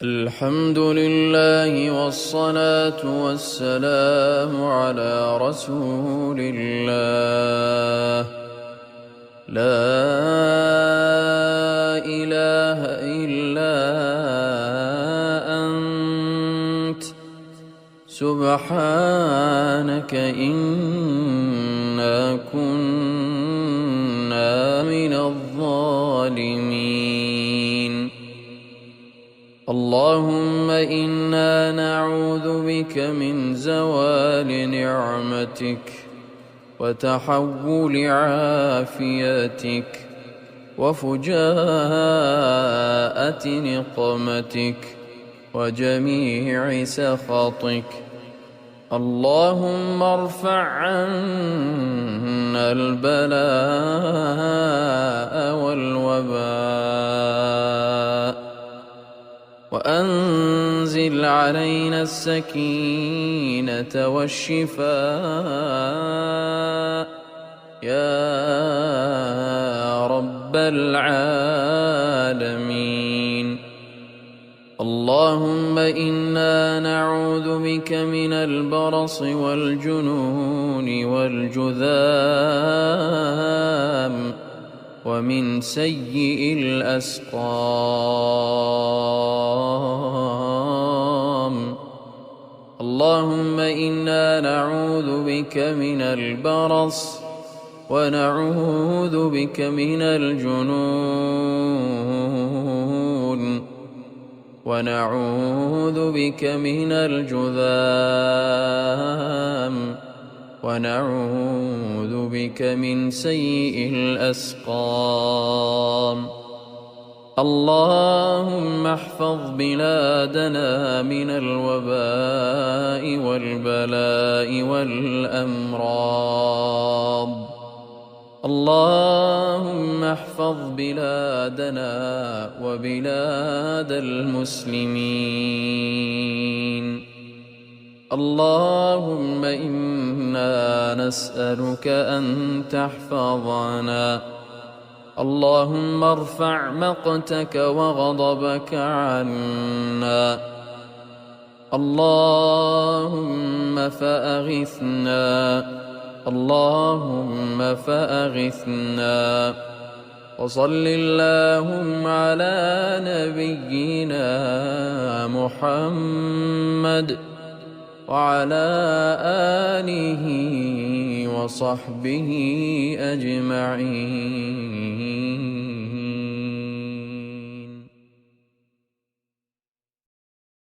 الحمد لله والصلاة والسلام على رسول الله. لا إله إلا أنت سبحانك إنا كنا من الظالمين. اللهم إنا نعوذ بك من زوال نعمتك وتحول عافيتك وفجاءة نقمتك وجميع سخطك. اللهم ارفع عنا البلاء والوباء وأنزل علينا السكينة والشفاء يا رب العالمين. اللهم إنا نعوذ بك من البرص والجنون والجذام ومن سيء الأسقام. اللهم إنا نعوذ بك من البرص ونعوذ بك من الجنون ونعوذ بك من الجذام ونعوذ بك من سيء الأسقام. اللهم احفظ بلادنا من الوباء والبلاء والأمراض. اللهم احفظ بلادنا وبلاد المسلمين. اللهم إنا نسألك أن تحفظنا. اللهم ارفع مقتك وغضبك عنا. اللهم فأغثنا. اللهم فأغثنا. وصل اللهم على نبينا محمد وعلى آله وصحبه أجمعين.